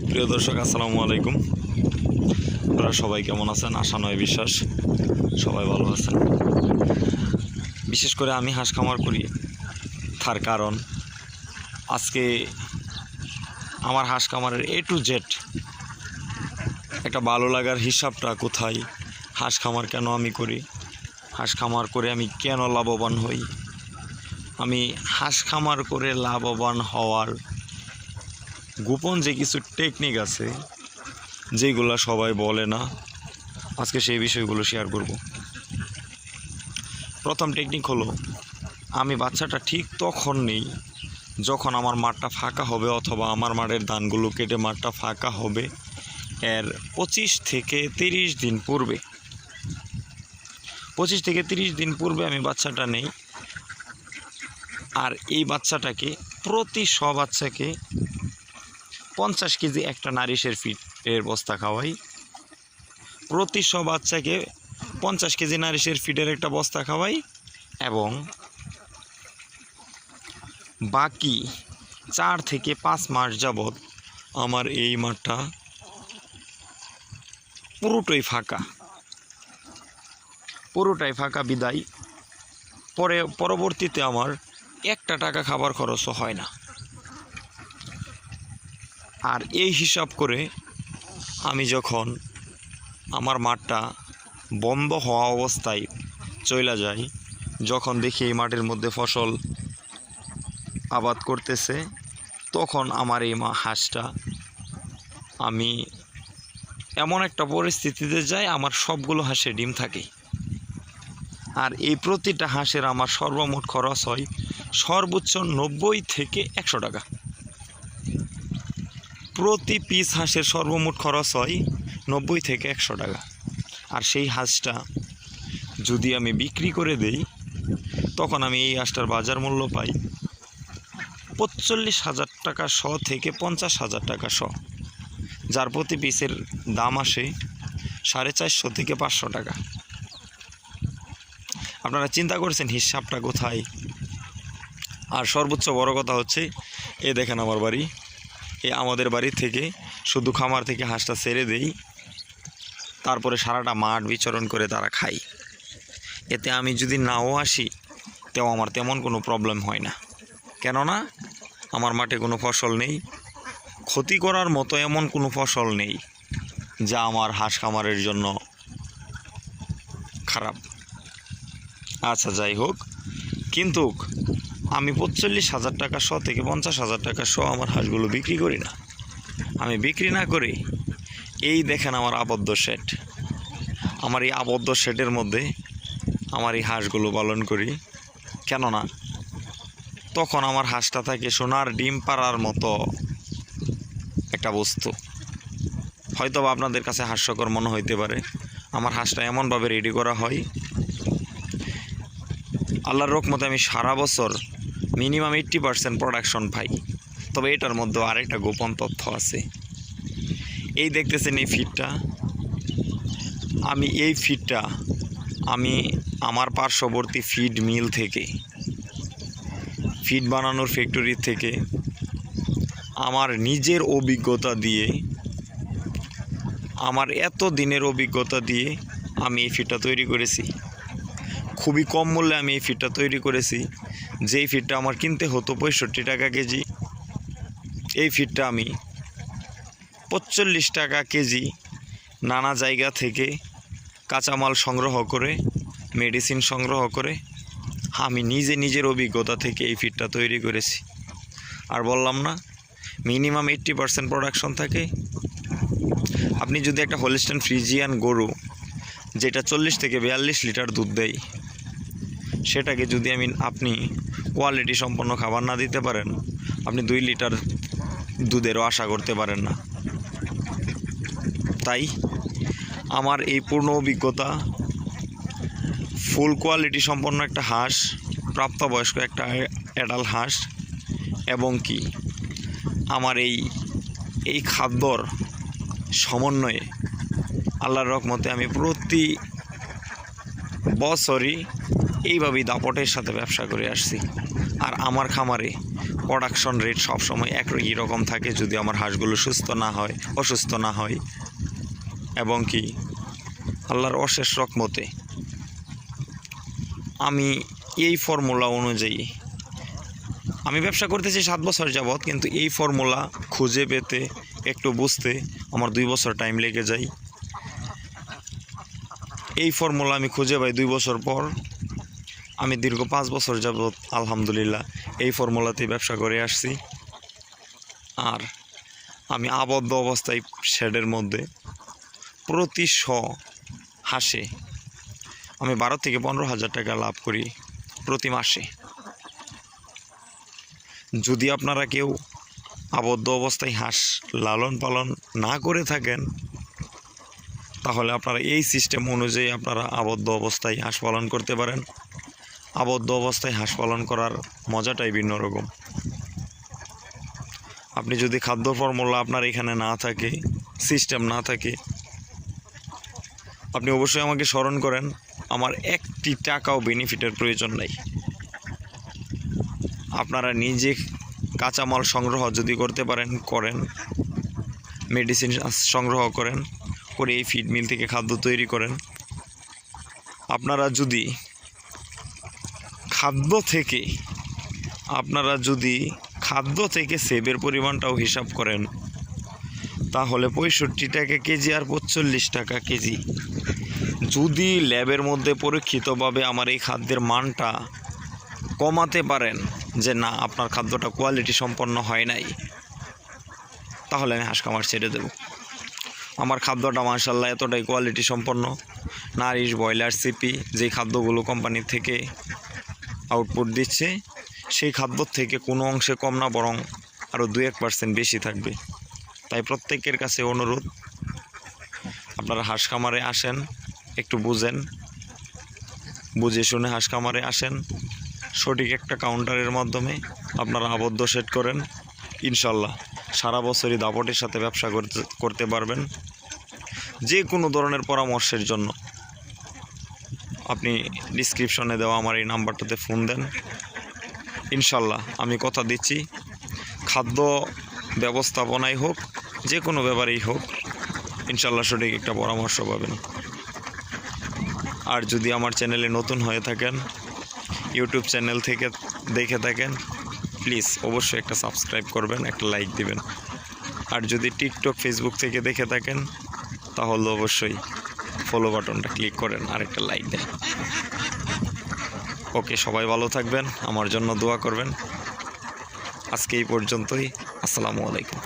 প্রিয় দর্শক, আসসালামু আলাইকুম। আপনারা সবাই কেমন আছেন? আশা নয় বিশ্বাস সবাই ভালো আছেন। বিশেষ করে আমি হাঁস খামার করি, তার কারণ আজকে আমার হাঁস খামারের A to Z একটা ভালো লাগার হিসাবটা কোথায়, হাঁস খামার কেন আমি করি, হাঁস খামার করে আমি কেন লাভবান হই, আমি হাঁস খামার করে লাভবান হওয়ার গোপন যে কিছু টেকনিক আছে যেগুলো সবাই বলে না, আজকে সেই বিষয়গুলো শেয়ার করব। প্রথম টেকনিক হলো, আমি বাচ্চাটা ঠিক তখন নেই যখন আমার মাঠটা ফাঁকা হবে, অথবা আমার মাঠের ধানগুলো কেটে মাঠটা ফাঁকা হবে এর 25 থেকে 30 দিন পূর্বে। 25 থেকে 30 দিন পূর্বে আমি বাচ্চাটা নেই। আর এই বাচ্চাটাকে প্রতি বাচ্চাকে 50 কেজি একটা নারিশের ফিডের বস্তা খাওয়াই। প্রতি বাচ্চাকে 50 কেজি নারিশের ফিডের একটা বস্তা খাওয়াই, এবং বাকি 4 থেকে 5 মাস যাবৎ আমার এই মাঠটা পুরোটাই ফাঁকা বিদায় পরবর্তীতে আমার একটা টাকা খাবার খরচও হয় না। আর এই হিসাব করে আমি যখন আমার মাঠটা বন্ধ হওয়া অবস্থায় চলে যাই, যখন দেখি এই মাঠের মধ্যে ফসল আবাদ করতেছে, তখন আমার এই হাঁসটা আমি এমন একটা পরিস্থিতিতে যাই, আমার সবগুলো হাঁসে ডিম থাকে। আর এই প্রতিটা হাঁসের আমার সর্বমোট খরচ হয় সর্বোচ্চ 90 থেকে 100 টাকা। প্রতি পিস হাঁসের সর্বমোট খরচ হয় 90 থেকে 100 টাকা। আর সেই হাঁসটা যদি আমি বিক্রি করে দেই, তখন আমি এই হাঁসটার বাজার মূল্য পাই 45,000 টাকা শ থেকে 50,000 টাকা শ, যার প্রতি পিসের দাম আসে 450 থেকে 500 টাকা। আপনারা চিন্তা করছেন হিসাবটা কোথায়? আর সর্বোচ্চ বড় কথা হচ্ছে, এ দেখেন আমার বাড়ি, আমাদের বাড়ি থেকে শুধু খামার থেকে হাঁসটা ছেড়ে দেই, তারপরে সারাটা মাঠ বিচরণ করে তারা খায়। এতে আমি যদি নাও আসি তেও আমার তেমন কোনো প্রবলেম হয় না, কেননা আমার মাঠে কোনো ফসল নেই, ক্ষতি করার মতো এমন কোনো ফসল নেই যা আমার হাঁস খামারের জন্য খারাপ। আচ্ছা, যাই হোক, কিন্তু আমি 45,000 টাকা শ থেকে 50,000 টাকা শ আমার হাঁসগুলো বিক্রি করি না। আমি বিক্রি না করে এই দেখেন আমার আবদ্ধ শেড, আমার এই আবদ্ধ শেডের মধ্যে আমার এই হাঁসগুলো পালন করি। কেননা তখন আমার হাঁসটা থাকে সোনার ডিম পাড়ার মতো একটা বস্তু। হয়তো বা আপনাদের কাছে হাস্যকর মনে হইতে পারে, আমার হাঁসটা এমনভাবে রেডি করা হয়, আল্লাহর রহমতে আমি সারা বছর মিনিমাম 80% প্রোডাকশন পাই। তবে এটার মধ্যে আরেকটা গোপন তথ্য আছে। এই দেখতেছেন এই ফিডটা, এই ফিডটা আমি আমার পার্শ্ববর্তী ফিড মিল থেকে, ফিড বানানোর ফ্যাক্টরি থেকে আমার নিজের অভিজ্ঞতা দিয়ে, আমার এত দিনের অভিজ্ঞতা দিয়ে আমি এই ফিডটা তৈরি করেছি। খুবই কম মূল্যে আমি এই ফিডটা তৈরি করেছি। যেই ফিডটা আমার কিনতে হতো 65 টাকা কেজি, এই ফিডটা আমি 45 টাকা কেজি নানা জায়গা থেকে কাঁচামাল সংগ্রহ করে, মেডিসিন সংগ্রহ করে আমি নিজের অভিজ্ঞতা থেকে এই ফিডটা তৈরি করেছি। আর বললাম না, মিনিমাম 80% প্রোডাকশন থাকে। আপনি যদি একটা হলিস্টাইন ফ্রিজিয়ান গরু, যেটা 40 থেকে 42 লিটার দুধ দেয়, সেটাকে যদি আপনি কোয়ালিটি সম্পন্ন খাবার না দিতে পারেন, আপনি 2 লিটার দুধেরও আশা করতে পারেন না। তাই আমার এই পূর্ণ অভিজ্ঞতা, ফুল কোয়ালিটি সম্পন্ন একটা হাঁস, প্রাপ্তবয়স্ক একটা অ্যাডাল্ট হাঁস, এবং কি আমার এই খাদ্যর সমন্বয়ে আল্লাহর রহমতে আমি প্রতি বছরই এইভাবেই দাপটের সাথে ব্যবসা করে আসছি। আর আমার খামারে প্রোডাকশন রেট সবসময় একই রকম থাকে যদি আমার হাঁসগুলো সুস্থ না হয়, অসুস্থ না হয়, এবং কি আল্লাহর অশেষ রহমতে আমি এই ফর্মুলা অনুযায়ী আমি ব্যবসা করতেছি 7 বছর যাবৎ, কিন্তু এই ফর্মুলা খুঁজে পেতে একটু বুঝতে আমার 2 বছর টাইম লেগে যায়। এই ফর্মুলা আমি খুঁজে পাই 2 বছর পর। আমি দীর্ঘ 5 বছর যাবৎ আলহামদুলিল্লাহ এই ফর্মুলাতে ব্যবসা করে আসছি। আর আমি আবদ্ধ অবস্থায় শেডের মধ্যে প্রতি 100 হাঁসে আমি 12 থেকে 15,000 টাকা লাভ করি প্রতি মাসে। যদি আপনারা কেউ আবদ্ধ অবস্থায় হাঁস লালন পালন না করে থাকেন, তাহলে আপনারা এই সিস্টেম অনুযায়ী আপনারা আবদ্ধ অবস্থায় হাঁস পালন করতে পারেন। আবদ্ধ অবস্থায় হাঁস পালন করার মজাটাই ভিন্ন রকম। আপনি যদি খাদ্য ফর্মুলা আপনার এখানে না থাকে, সিস্টেম না থাকে, আপনি অবশ্যই আমাকে স্মরণ করেন। আমার 1টি টাকাও বেনিফিটের প্রয়োজন নাই। আপনারা নিজে কাঁচামাল সংগ্রহ যদি করতে পারেন করেন, মেডিসিন সংগ্রহ করেন, করে এই ফিড মিল থেকে খাদ্য তৈরি করেন। আপনারা যদি খাদ্য থেকে সেবের পরিমাণটাও হিসাব করেন, তাহলে 65 টাকা কেজি আর 45 টাকা কেজি। যদি ল্যাবের মধ্যে পরীক্ষিতভাবে আমার এই খাদ্যের মানটা কমাতে পারেন যে না আপনার খাদ্যটা কোয়ালিটি সম্পন্ন হয় নাই, তাহলে আমি হাঁস খামার ছেড়ে দেব। আমার খাদ্যটা মাশাআল্লাহ এতটাই কোয়ালিটি সম্পন্ন, নারিশ, ব্রয়লার, সিপি যেই খাদ্যগুলো কোম্পানি থেকে আউটপুট দিচ্ছে, সেই খাদ্য থেকে কোনো অংশে কম না, বরং আরও 2-1% বেশি থাকবে। তাই প্রত্যেকের কাছে অনুরোধ, আপনারা হাঁস খামারে আসেন, একটু বুঝে শুনে হাঁস খামারে আসেন। সঠিক একটা কাউন্টারের মাধ্যমে আপনারা আবদ্ধ সেট করেন, ইনশাল্লাহ সারা বছরই দাপটের সাথে ব্যবসা করতে পারবেন। যে কোনো ধরনের পরামর্শের জন্য আপনি ডিসক্রিপশনে দেওয়া আমার এই নাম্বারটাতে ফোন দেন। ইনশাল্লাহ আমি কথা দিচ্ছি, খাদ্য ব্যবস্থাপনাই হোক, যে কোনো ব্যাপারেই হোক, ইনশাল্লাহ সঠিক একটা পরামর্শ পাবেন। আর যদি আমার চ্যানেলে নতুন হয়ে থাকেন, ইউটিউব চ্যানেল থেকে দেখে থাকেন, প্লিজ অবশ্যই একটা সাবস্ক্রাইব করবেন, একটা লাইক দিবেন। আর যদি টিকটক, ফেসবুক থেকে দেখে থাকেন, তাহলে অবশ্যই ফলো বাটনটা ক্লিক করেন আর একটা লাইক দেন। ওকে, সবাই ভালো থাকবেন, আমার জন্য দোয়া করবেন। আজকে এই পর্যন্তই। আসসালামু আলাইকুম।